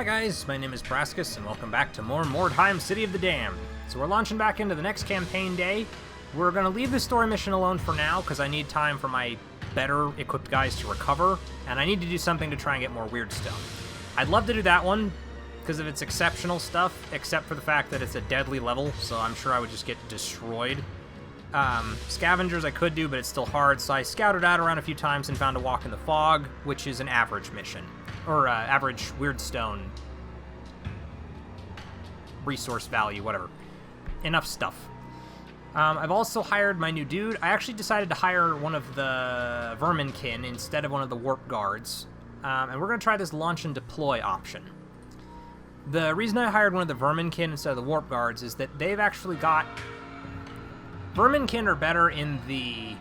Hi guys, my name is Brascus, and welcome back to more Mordheim, City of the Damned. So we're launching back into the next campaign day. We're going to leave the story mission alone for now, because I need time for my better equipped guys to recover, and I need to do something to try and get more weird stuff. I'd love to do that one, because of its exceptional stuff, except for the fact that it's a deadly level, so I'm sure I would just get destroyed. Scavengers I could do, but it's still hard, so I scouted out around a few times and found a Walk in the Fog, which is an average mission. Or average weird stone resource value, whatever. Enough stuff. I've also hired my new dude. I actually decided to hire one of the Verminkin instead of one of the Warp Guards. And we're going to try this launch and deploy option. The reason I hired one of the Verminkin instead of the Warp Guards is that they've actually got... Verminkin are better in the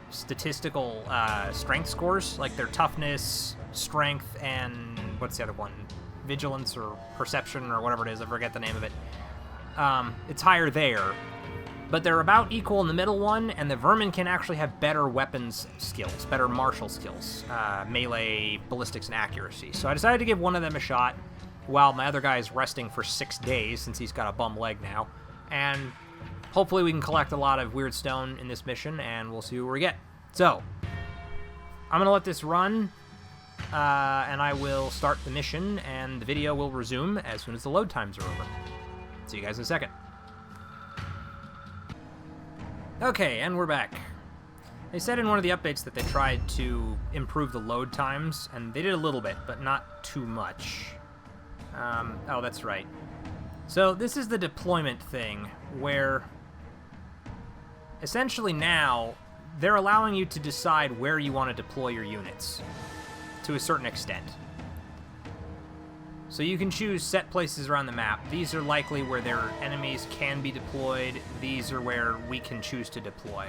statistical strength scores, like their toughness, strength, and what's the other one? Vigilance or perception or whatever it is. I forget the name of it. It's higher there, but they're about equal in the middle one, and the Vermin can actually have better weapons skills, better martial skills, melee, ballistics, and accuracy. So I decided to give one of them a shot while my other guy is resting for 6 days since he's got a bum leg now, and hopefully we can collect a lot of weird stone in this mission, and we'll see what we get. So, I'm going to let this run, and I will start the mission, and the video will resume as soon as the load times are over. See you guys in a second. Okay, and we're back. They said in one of the updates that they tried to improve the load times, and they did a little bit, but not too much. Oh, that's right. So this is the deployment thing, where essentially now they're allowing you to decide where you want to deploy your units to a certain extent. So you can choose set places around the map. These are likely where their enemies can be deployed. These are where we can choose to deploy.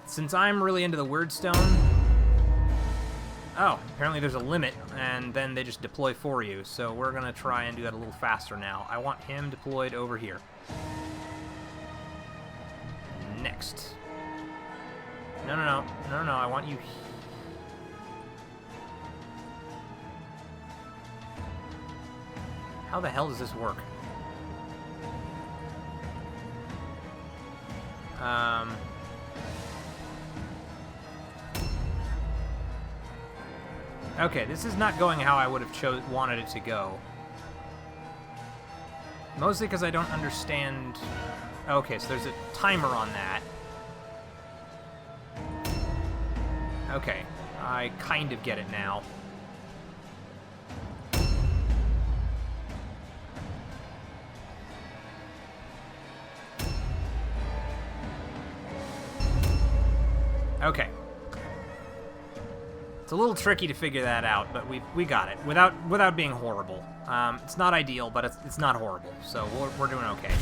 Since I'm really into the Weirdstone... Oh, apparently there's a limit, and then they just deploy for you. So we're going to try and do that a little faster now. I want him deployed over here. Next. No, I want you... How the hell does this work? Okay, this is not going how I would have wanted it to go. Mostly because I don't understand... Okay, so there's a timer on that. Okay, I kind of get it now. Okay. It's a little tricky to figure that out, but we got it without being horrible. It's not ideal, but it's not horrible, so we're doing okay.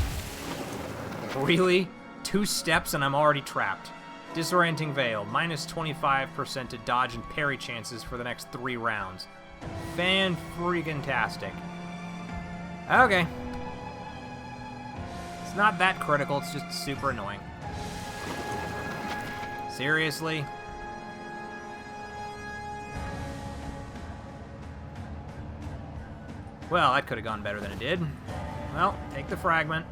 Really? 2 steps and I'm already trapped. Disorienting Veil, minus 25% to dodge and parry chances for the next 3 rounds. Fan-freaking-tastic. Okay. It's not that critical, it's just super annoying. Seriously? Well, that could have gone better than it did. Well, take the fragment.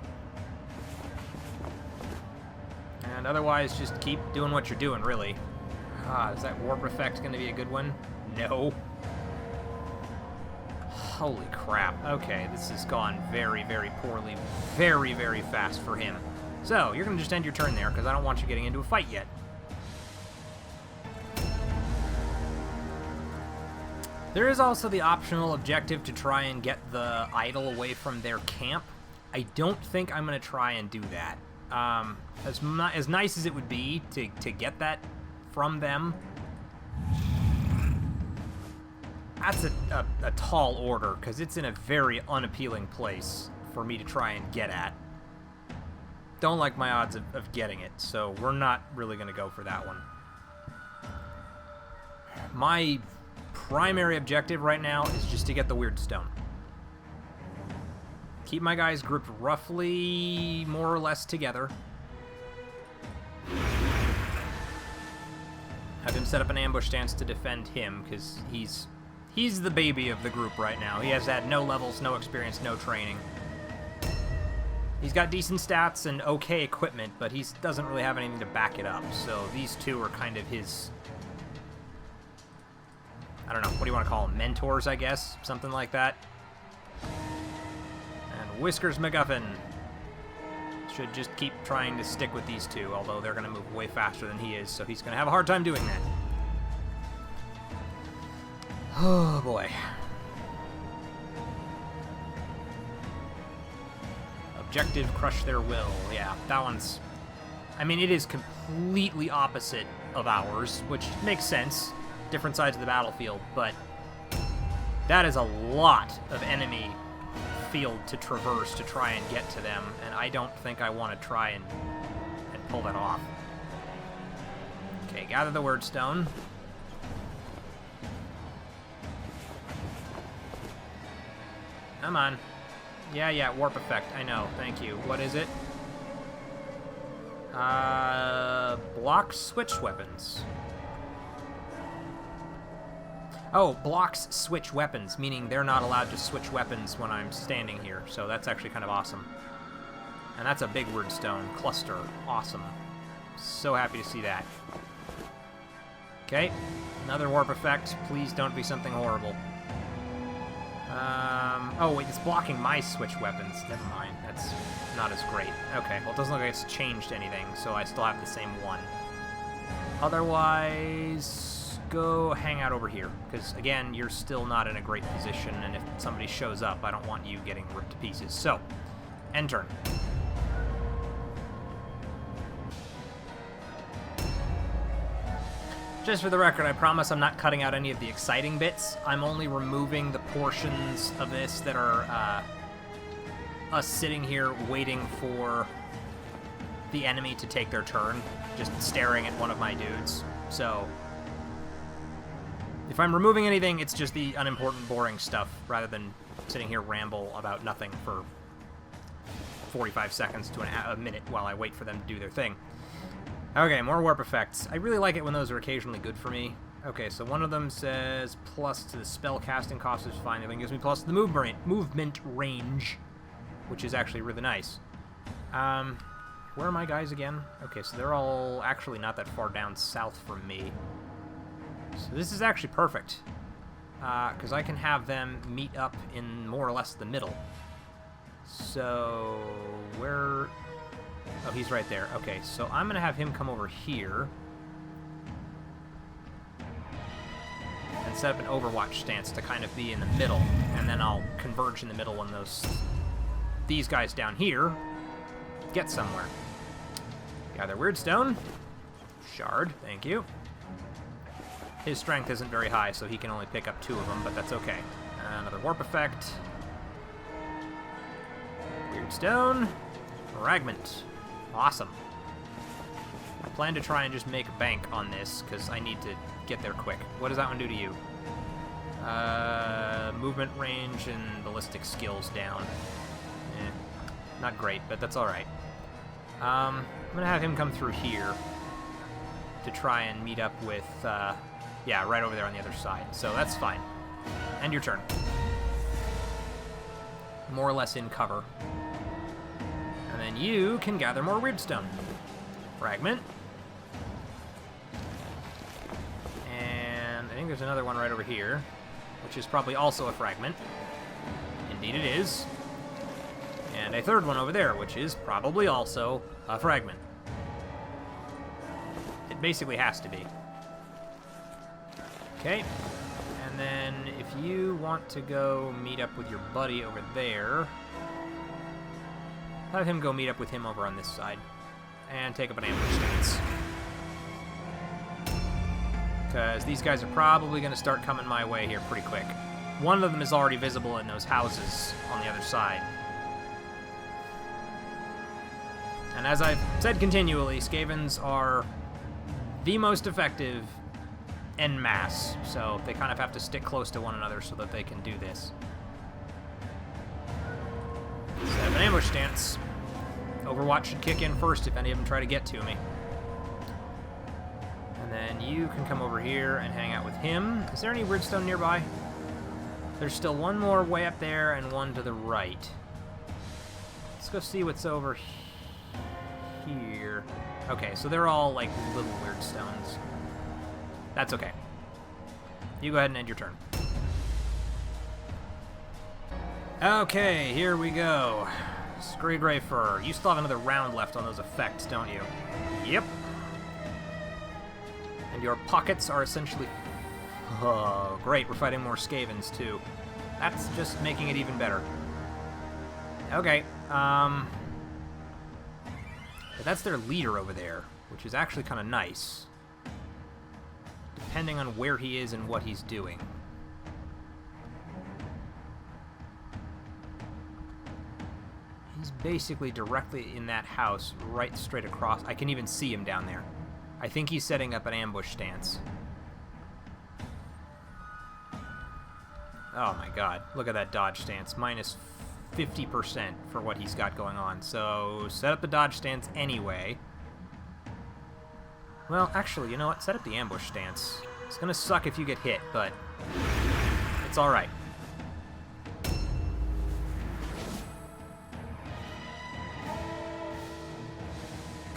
And otherwise, just keep doing what you're doing, really. Is that warp effect going to be a good one? No. Holy crap. Okay, this has gone very, very poorly. Very, very fast for him. So, you're going to just end your turn there, because I don't want you getting into a fight yet. There is also the optional objective to try and get the idol away from their camp. I don't think I'm going to try and do that. As nice as it would be to get that from them, that's a tall order, because it's in a very unappealing place for me to try and get at. Don't like my odds of getting it, so we're not really going to go for that one. My primary objective right now is just to get the weird stone. Keep my guys grouped roughly more or less together. Have him set up an ambush stance to defend him, because He's the baby of the group right now. He has had no levels, no experience, no training. He's got decent stats and okay equipment, but he doesn't really have anything to back it up. So these two are kind of his, I don't know, what do you want to call them? Mentors, I guess? Something like that. And Whiskers MacGuffin should just keep trying to stick with these two, although they're going to move way faster than he is, so he's going to have a hard time doing that. Oh, boy. Objective, crush their will. Yeah, that one's... I mean, it is completely opposite of ours, which makes sense. Different sides of the battlefield, but that is a lot of enemy field to traverse to try and get to them, and I don't think I want to try and pull that off. Okay, gather the word stone. Come on. Yeah, warp effect. I know. Thank you. What is it? Block switch weapons. Oh, blocks switch weapons, meaning they're not allowed to switch weapons when I'm standing here. So that's actually kind of awesome. And that's a big word stone. Cluster. Awesome. So happy to see that. Okay. Another warp effect. Please don't be something horrible. Oh, wait, it's blocking my switch weapons. Never mind. That's not as great. Okay, well, it doesn't look like it's changed anything, so I still have the same one. Otherwise, go hang out over here, because, again, you're still not in a great position, and if somebody shows up, I don't want you getting ripped to pieces. So, end turn. Just for the record, I promise I'm not cutting out any of the exciting bits. I'm only removing the portions of this that are us sitting here waiting for the enemy to take their turn, just staring at one of my dudes. So, if I'm removing anything, it's just the unimportant, boring stuff, rather than sitting here ramble about nothing for 45 seconds to a minute while I wait for them to do their thing. Okay, more warp effects. I really like it when those are occasionally good for me. Okay, so one of them says plus to the spell casting cost is fine. The other one gives me plus to the movement range, which is actually really nice. Where are my guys again? Okay, so they're all actually not that far down south from me. So this is actually perfect, because I can have them meet up in more or less the middle. So, where... Oh, he's right there. Okay, so I'm going to have him come over here and set up an Overwatch stance to kind of be in the middle, and then I'll converge in the middle when these guys down here get somewhere. Gather Weirdstone. Shard, thank you. His strength isn't very high, so he can only pick up 2 of them, but that's okay. Another warp effect. Weirdstone. Fragment. Awesome. I plan to try and just make a bank on this, because I need to get there quick. What does that one do to you? Movement range and ballistic skills down. Not great, but that's alright. I'm going to have him come through here to try and meet up with, yeah, right over there on the other side. So that's fine. End your turn. More or less in cover. And then you can gather more Weirdstone. Fragment. And I think there's another one right over here, which is probably also a fragment. Indeed it is. And a third one over there, which is probably also a fragment. It basically has to be. Okay. And then if you want to go meet up with your buddy over there, have him go meet up with him over on this side. And take up an ambush stance. Because these guys are probably going to start coming my way here pretty quick. One of them is already visible in those houses on the other side. And as I've said continually, Skavens are the most effective en masse. So they kind of have to stick close to one another so that they can do this. Set up an ambush stance. Overwatch should kick in first if any of them try to get to me. And then you can come over here and hang out with him. Is there any Weirdstone nearby? There's still one more way up there and one to the right. Let's go see what's over here. Okay, so they're all, like, little weird stones. That's okay. You go ahead and end your turn. Okay, here we go. Scurry Gray Fur. You still have another round left on those effects, don't you? Yep. And your pockets are essentially... Oh, great, we're fighting more Skavens, too. That's just making it even better. Okay, but that's their leader over there, which is actually kind of nice. Depending on where he is and what he's doing. He's basically directly in that house, right straight across. I can even see him down there. I think he's setting up an ambush stance. Oh my god, look at that dodge stance. Minus 50% for what he's got going on. So, set up the dodge stance anyway. Well, actually, you know what? Set up the ambush stance. It's gonna suck if you get hit, but it's alright.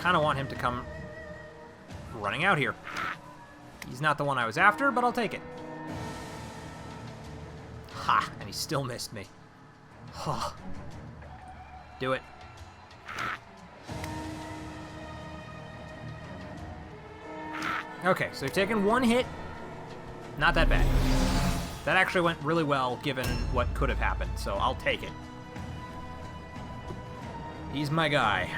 Kinda want him to come running out here. He's not the one I was after, but I'll take it. Ha! And he still missed me. Oh. Do it. Okay, so we've taken one hit. Not that bad. That actually went really well, given what could have happened, so I'll take it. He's my guy.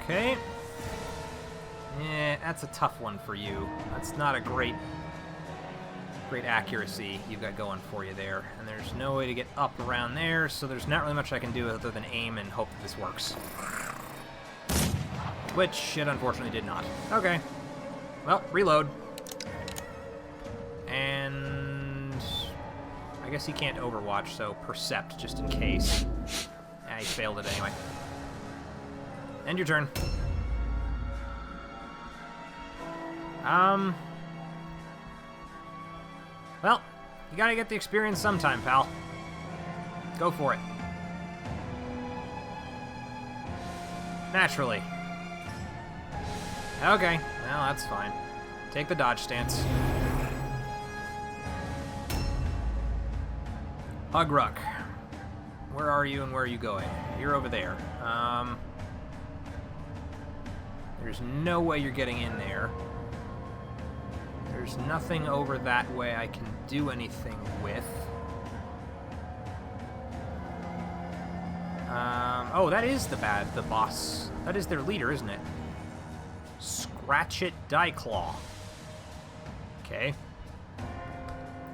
Okay. Yeah, that's a tough one for you. That's not a great accuracy you've got going for you there. And there's no way to get up around there, so there's not really much I can do other than aim and hope that this works. Which it unfortunately did not. Okay. Well, reload. And I guess he can't overwatch, so percept just in case. Yeah, he failed it anyway. End your turn. Well, you gotta get the experience sometime, pal. Go for it. Naturally. Okay, well, that's fine. Take the dodge stance. Hugruck. Where are you and where are you going? You're over there. There's no way you're getting in there. There's nothing over that way I can do anything with. Oh, that is the boss. That is their leader, isn't it? Scratch-It Dieclaw. Okay.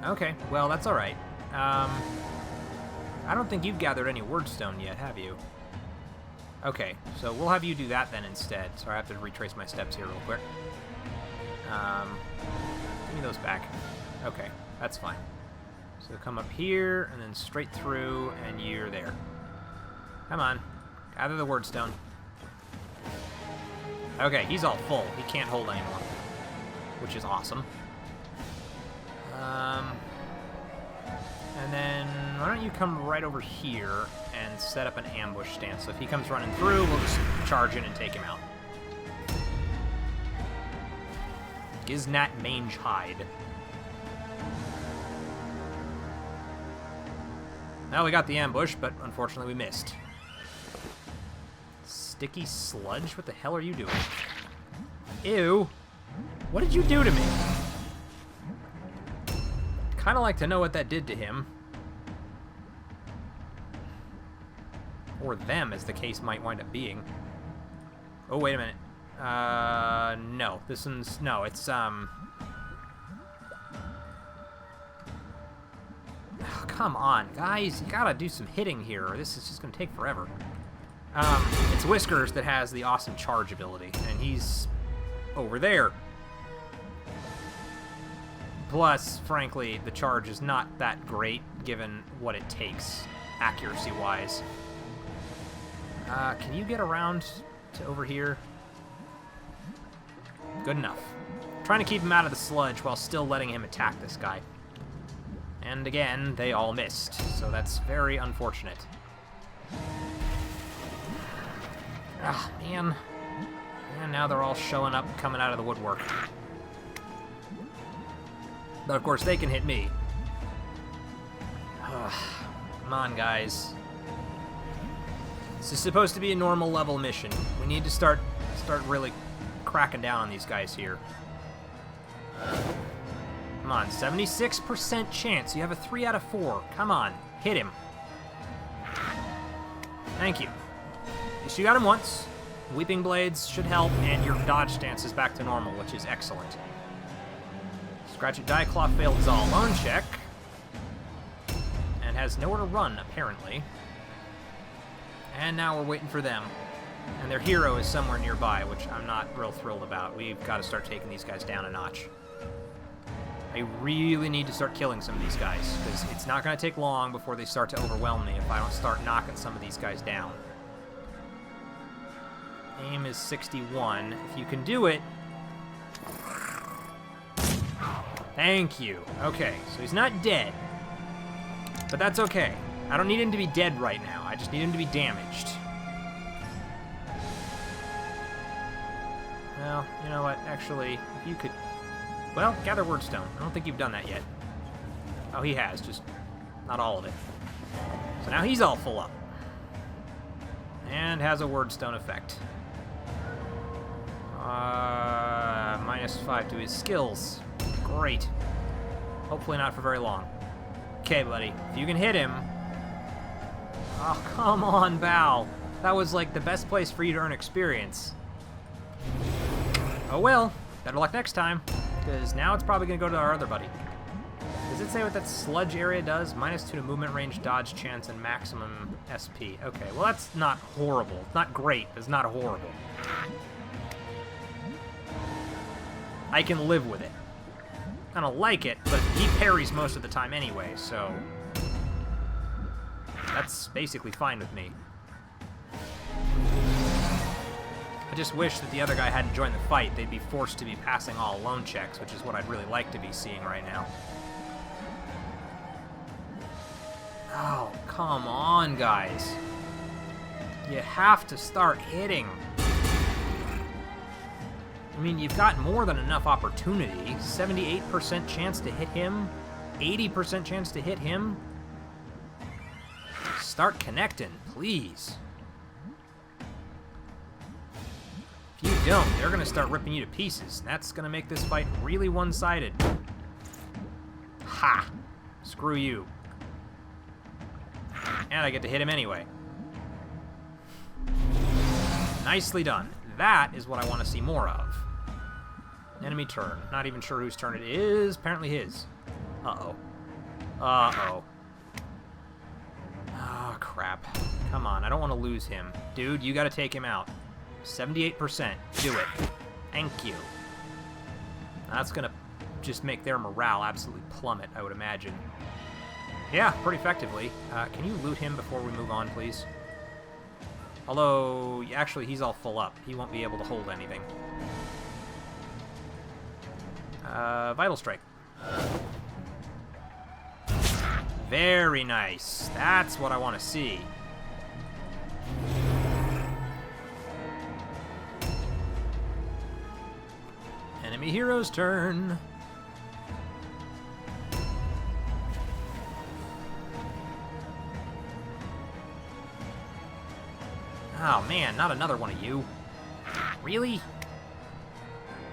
Okay, well, that's alright. I don't think you've gathered any wordstone yet, have you? Okay, so we'll have you do that then instead. So I have to retrace my steps here real quick. Give me those back. Okay, that's fine. So come up here, and then straight through, and you're there. Come on. Gather the wordstone. Okay, he's all full. He can't hold anymore. Which is awesome. And then, why don't you come right over here and set up an ambush stance. So if he comes running through, we'll just charge in and take him out. Giznat Mange Hide. Now we got the ambush, but unfortunately we missed. Sticky sludge? What the hell are you doing? Ew. What did you do to me? Kind of like to know what that did to him. Or them, as the case might wind up being. Oh, wait a minute. No. This one's... No, it's, Oh, come on, guys. You gotta do some hitting here, or this is just gonna take forever. It's Whiskers that has the awesome charge ability, and he's over there. Plus, frankly, the charge is not that great, given what it takes, accuracy-wise. Can you get around to over here? Good enough. Trying to keep him out of the sludge while still letting him attack this guy. And again, they all missed, so that's very unfortunate. Ah, man. And now they're all showing up, coming out of the woodwork. But of course, they can hit me. Come on, guys. This is supposed to be a normal level mission. We need to start really cracking down on these guys here. Come on, 76% chance. You have a 3 out of 4. Come on, hit him. Thank you. At least you got him once. Weeping Blades should help, and your dodge stance is back to normal, which is excellent. Scratch It Die Claw failed his all alone check. And has nowhere to run, apparently. And now we're waiting for them. And their hero is somewhere nearby, which I'm not real thrilled about. We've got to start taking these guys down a notch. I really need to start killing some of these guys, because it's not going to take long before they start to overwhelm me if I don't start knocking some of these guys down. Aim is 61. If you can do it... Thank you. Okay, so he's not dead. But that's okay. I don't need him to be dead right now. I just need him to be damaged. Well, you know what? Actually, if you could... Well, gather Wordstone. I don't think you've done that yet. Oh, he has, just not all of it. So now he's all full up. And has a Wordstone effect. -5 to his skills. Great. Hopefully not for very long. Okay, buddy. If you can hit him... Oh, come on, Val. That was, like, the best place for you to earn experience. Oh, well. Better luck next time. Because now it's probably going to go to our other buddy. Does it say what that sludge area does? -2 to movement range, dodge chance, and maximum SP. Okay, well, that's not horrible. It's not great, but it's not horrible. I can live with it. I don't like it, but he parries most of the time anyway, so... That's basically fine with me. I just wish that the other guy hadn't joined the fight. They'd be forced to be passing all alone checks, which is what I'd really like to be seeing right now. Oh, come on, guys. You have to start hitting. I mean, you've got more than enough opportunity. 78% chance to hit him. 80% chance to hit him. Start connecting, please. If you don't, they're going to start ripping you to pieces. And that's going to make this fight really one-sided. Ha! Screw you. And I get to hit him anyway. Nicely done. That is what I want to see more of. Enemy turn. Not even sure whose turn it is. Apparently his. Uh-oh. Uh-oh. Oh, crap. Come on, I don't want to lose him. Dude, you got to take him out. 78%. Do it. Thank you. That's going to just make their morale absolutely plummet, I would imagine. Yeah, pretty effectively. Can you loot him before we move on, please? Although, actually, he's all full up. He won't be able to hold anything. Vital Strike. Very nice. That's what I want to see. Enemy hero's turn. Oh man, not another one of you. Really?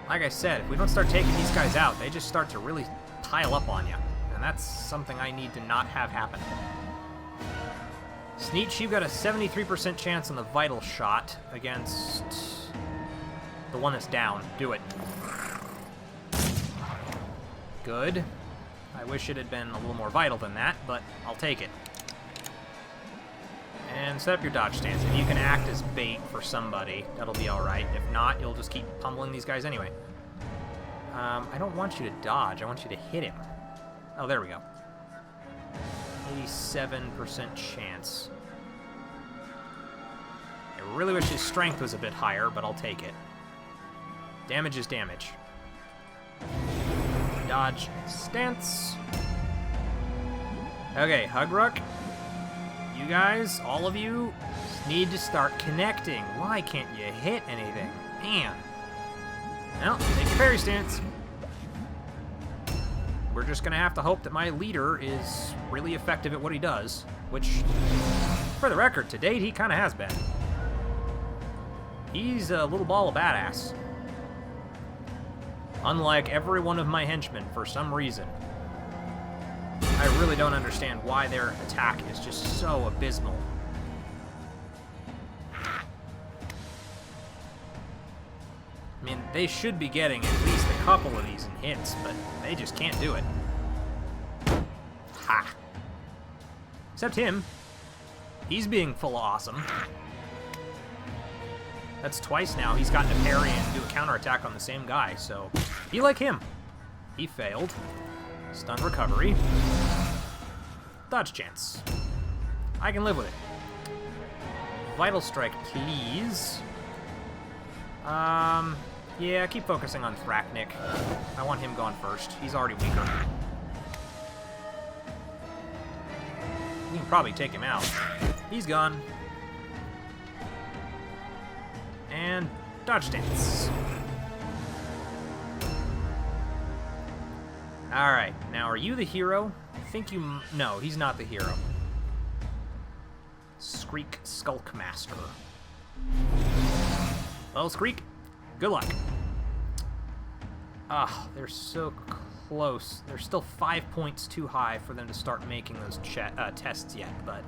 Like I said, if we don't start taking these guys out, they just start to really pile up on you. And that's something I need to not have happen. Sneech, you've got a 73% chance on the vital shot against the one that's down. Do it. Good. I wish it had been a little more vital than that, but I'll take it. And set up your dodge stance. If you can act as bait for somebody, that'll be alright. If not, you'll just keep pummeling these guys anyway. I don't want you to dodge. I want you to hit him. Oh, there we go. 87% chance. I really wish his strength was a bit higher, but I'll take it. Damage is damage. Dodge stance. Okay, Hugruck. You guys, all of you, need to start connecting. Why can't you hit anything? Man. Well, take your parry stance. We're just gonna have to hope that my leader is really effective at what he does, which, for the record, to date, he kind of has been. He's a little ball of badass. Unlike every one of my henchmen, for some reason. I really don't understand why their attack is just so abysmal. I mean, they should be getting at least a couple of these in hits, but they just can't do it. Ha! Except him. He's being full of awesome. That's twice now he's gotten to parry and do a counterattack on the same guy, so be like him. He failed. Stun recovery. Dodge chance. I can live with it. Vital strike, please. Yeah, keep focusing on Thraknik. I want him gone first. He's already weaker. You can probably take him out. He's gone. And dodge stance. Alright, now are you the hero? I think you... No, he's not the hero. Skreek Skulkmaster. Well, Skreek, good luck. Ah, they're so close. They're still 5 points too high for them to start making those tests yet, but...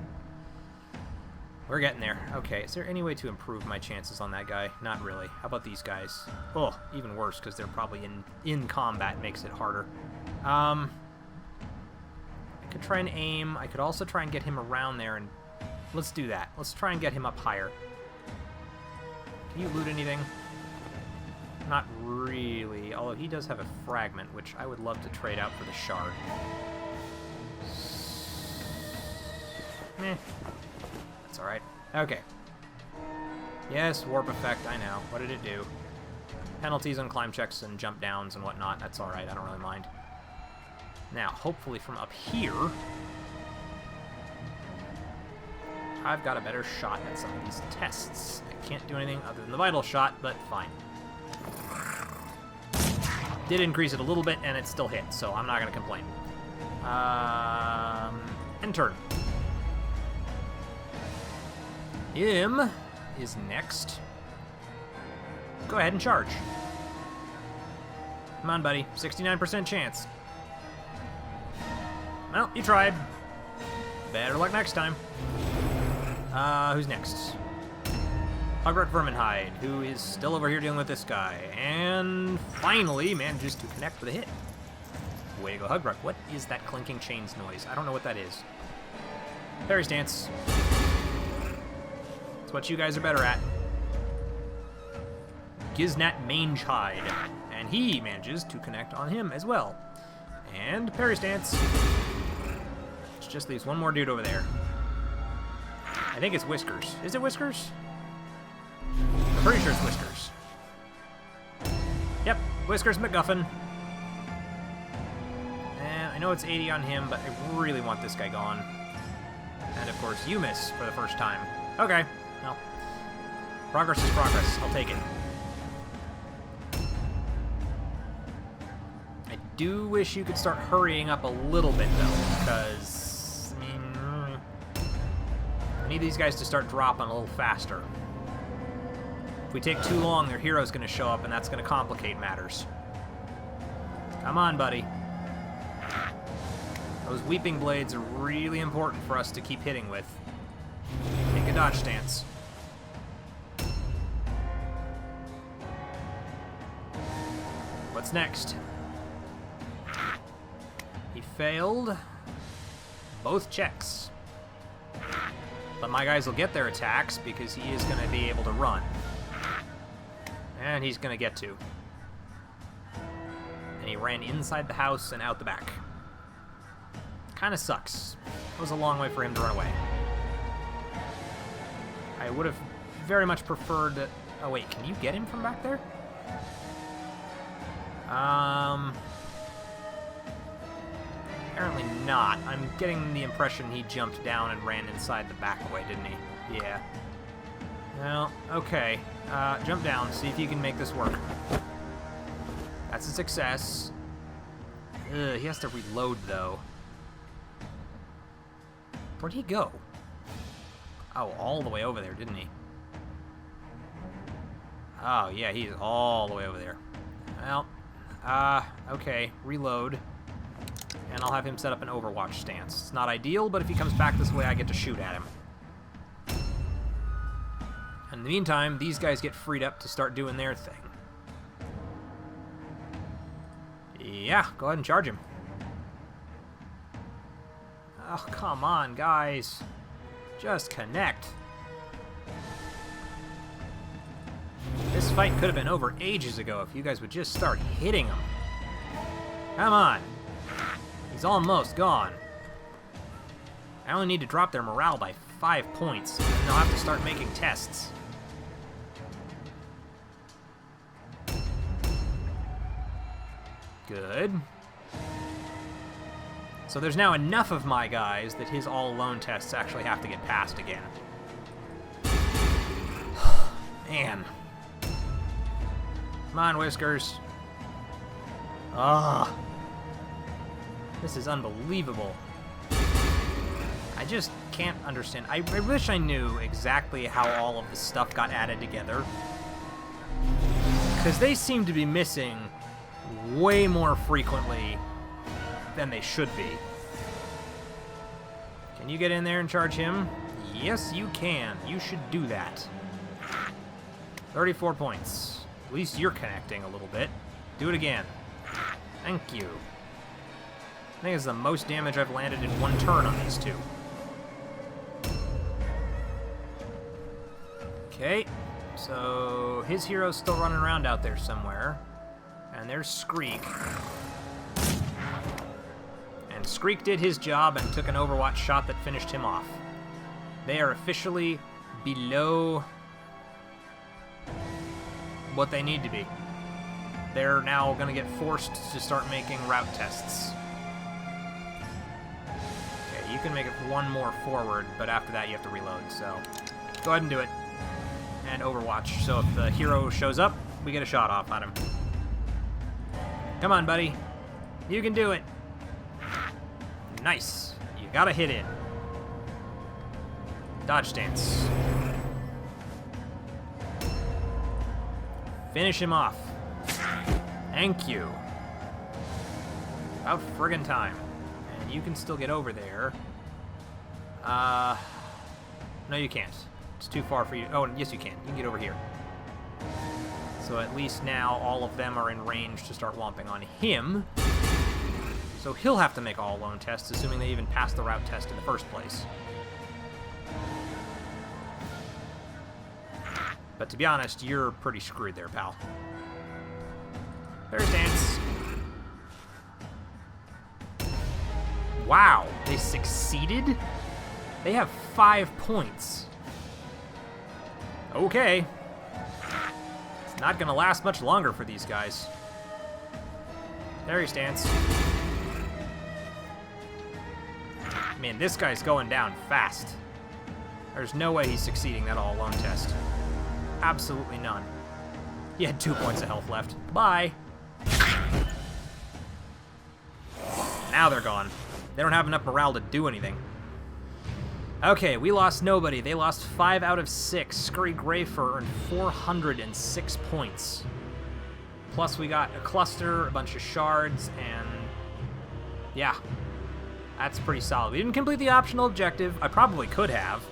We're getting there. Okay, is there any way to improve my chances on that guy? Not really. How about these guys? Oh, even worse, because they're probably in combat, makes it harder. I could try and aim. I could also try and get him around there, and let's do that. Let's try and get him up higher. Can you loot anything? Not really, although he does have a fragment, which I would love to trade out for the shard. Meh. That's alright. Okay. Yes, warp effect, I know. What did it do? Penalties on climb checks and jump downs and whatnot. That's alright, I don't really mind. Now, hopefully from up here, I've got a better shot at some of these tests. I can't do anything other than the vital shot, but fine. Did increase it a little bit, and it still hit, so I'm not going to complain. End turn. Him is next. Go ahead and charge. Come on, buddy. 69% chance. Well, you tried. Better luck next time. Who's next? Hugruck Verminhide, who is still over here dealing with this guy, and finally manages to connect with a hit. Way to go, Hugruck. What is that clinking chains noise? I don't know what that is. Parry stance. It's what you guys are better at. Giznat Mangehide, and he manages to connect on him as well. And parry stance. It just leaves one more dude over there. I think it's Whiskers. Is it Whiskers? I'm pretty sure it's Whiskers. Yep, Whiskers McGuffin. And I know it's 80 on him, but I really want this guy gone. And of course, you miss for the first time. Okay, well, progress is progress. I'll take it. I do wish you could start hurrying up a little bit, though, because, I mean, I need these guys to start dropping a little faster. If we take too long, their hero's going to show up, and that's going to complicate matters. Come on, buddy. Those Weeping Blades are really important for us to keep hitting with. Take a dodge stance. What's next? He failed both checks. But my guys will get their attacks because he is going to be able to run. And he's going to get to. And he ran inside the house and out the back. Kind of sucks. It was a long way for him to run away. I would have very much preferred... Oh, wait, can you get him from back there? Apparently not. I'm getting the impression he jumped down and ran inside the back way, didn't he? Yeah. Well, okay. Jump down, see if you can make this work. That's a success. Ugh, he has to reload, though. Where'd he go? Oh, all the way over there, didn't he? Oh, yeah, he's all the way over there. Well, okay, reload. And I'll have him set up an Overwatch stance. It's not ideal, but if he comes back this way, I get to shoot at him. In the meantime, these guys get freed up to start doing their thing. Yeah, go ahead and charge him. Oh, come on, guys. Just connect. This fight could have been over ages ago if you guys would just start hitting him. Come on. He's almost gone. I only need to drop their morale by 5 points, and they'll have to start making tests. Good. So there's now enough of my guys that his all-alone tests actually have to get passed again. Man. Come on, Whiskers. Ah. This is unbelievable. I just can't understand. I wish I knew exactly how all of this stuff got added together. Because they seem to be missing way more frequently than they should be. Can you get in there and charge him? Yes, you can. You should do that. 34 points. At least you're connecting a little bit. Do it again. Thank you. I think it's the most damage I've landed in one turn on these two. Okay, so his hero's still running around out there somewhere. And there's Skreek. And Skreek did his job and took an Overwatch shot that finished him off. They are officially below what they need to be. They're now going to get forced to start making route tests. Okay, you can make it one more forward, but after that you have to reload, so go ahead and do it. And Overwatch, so if the hero shows up, we get a shot off on him. Come on, buddy. You can do it. Nice. You gotta hit it. Dodge stance. Finish him off. Thank you. About friggin' time. And you can still get over there. No, you can't. It's too far for you. Oh, yes, you can. You can get over here. So at least now all of them are in range to start whomping on him. So he'll have to make all alone tests, assuming they even pass the route test in the first place. But to be honest, you're pretty screwed there, pal. Fair stance. Wow, they succeeded? They have 5 points. Okay. It's not gonna last much longer for these guys. There he stands. Man, this guy's going down fast. There's no way he's succeeding that all-alone test. Absolutely none. He had 2 points of health left. Bye. Now they're gone. They don't have enough morale to do anything. Okay, we lost nobody. They lost 5 out of 6. Scurry Greyfur earned 406 points. Plus we got a cluster, a bunch of shards, and yeah, that's pretty solid. We didn't complete the optional objective. I probably could have,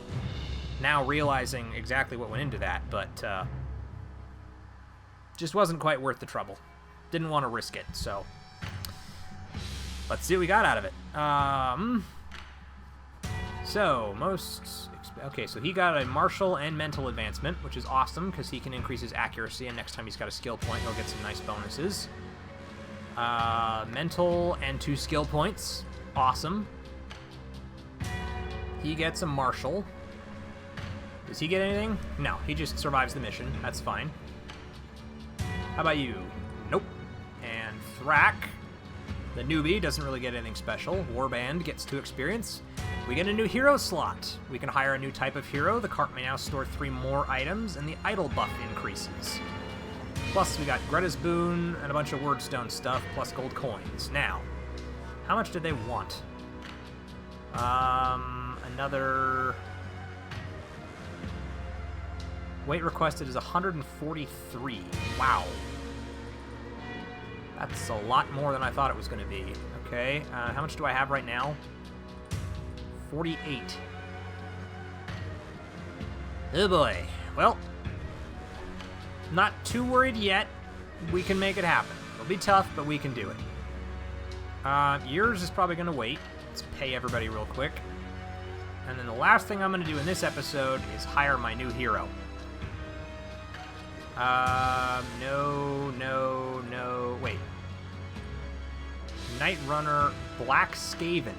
now realizing exactly what went into that, but just wasn't quite worth the trouble. Didn't want to risk it, so let's see what we got out of it. Okay, so he got a martial and mental advancement, which is awesome because he can increase his accuracy, and next time he's got a skill point, he'll get some nice bonuses. Mental and 2 skill points. Awesome. He gets a marshal. Does he get anything? No, he just survives the mission. That's fine. How about you? Nope. And Thrak, the newbie, doesn't really get anything special. Warband gets 2 experience. We get a new hero slot. We can hire a new type of hero. The cart may now store 3 more items, and the idle buff increases. Plus, we got Greta's Boon and a bunch of Wordstone stuff, plus gold coins. Now, how much did they want? Another... Weight requested is 143. Wow. That's a lot more than I thought it was going to be. Okay, how much do I have right now? 48. Oh boy. Well, not too worried yet. We can make it happen. It'll be tough, but we can do it. Yours is probably going to wait. Let's pay everybody real quick. And then the last thing I'm going to do in this episode is hire my new hero. No, wait. Night Runner, Black Skaven.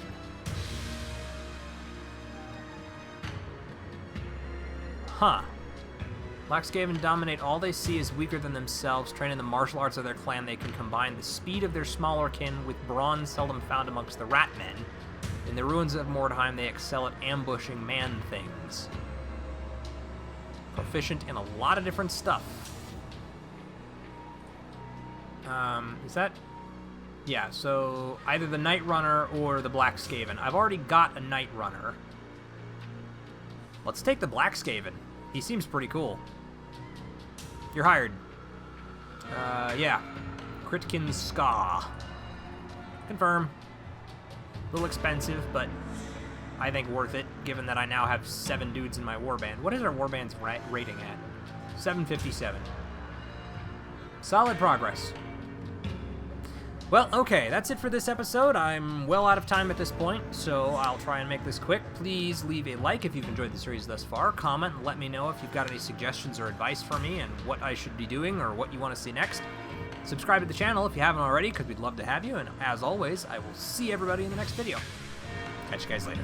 Huh. Black Skaven dominate all they see as weaker than themselves. Trained in the martial arts of their clan, they can combine the speed of their smaller kin with brawn seldom found amongst the rat men. In the ruins of Mordheim, they excel at ambushing man-things. Proficient in a lot of different stuff. Is that... Yeah, so either the Night Runner or the Black Skaven. I've already got a Night Runner. Let's take the Black Skaven. He seems pretty cool. You're hired. Yeah. Critkin Ska. Confirm. A little expensive, but I think worth it, given that I now have 7 dudes in my warband. What is our warband's rating at? 757. Solid progress. Well, okay, that's it for this episode. I'm well out of time at this point, so I'll try and make this quick. Please leave a like if you've enjoyed the series thus far. Comment and let me know if you've got any suggestions or advice for me and what I should be doing or what you want to see next. Subscribe to the channel if you haven't already, because we'd love to have you. And as always, I will see everybody in the next video. Catch you guys later.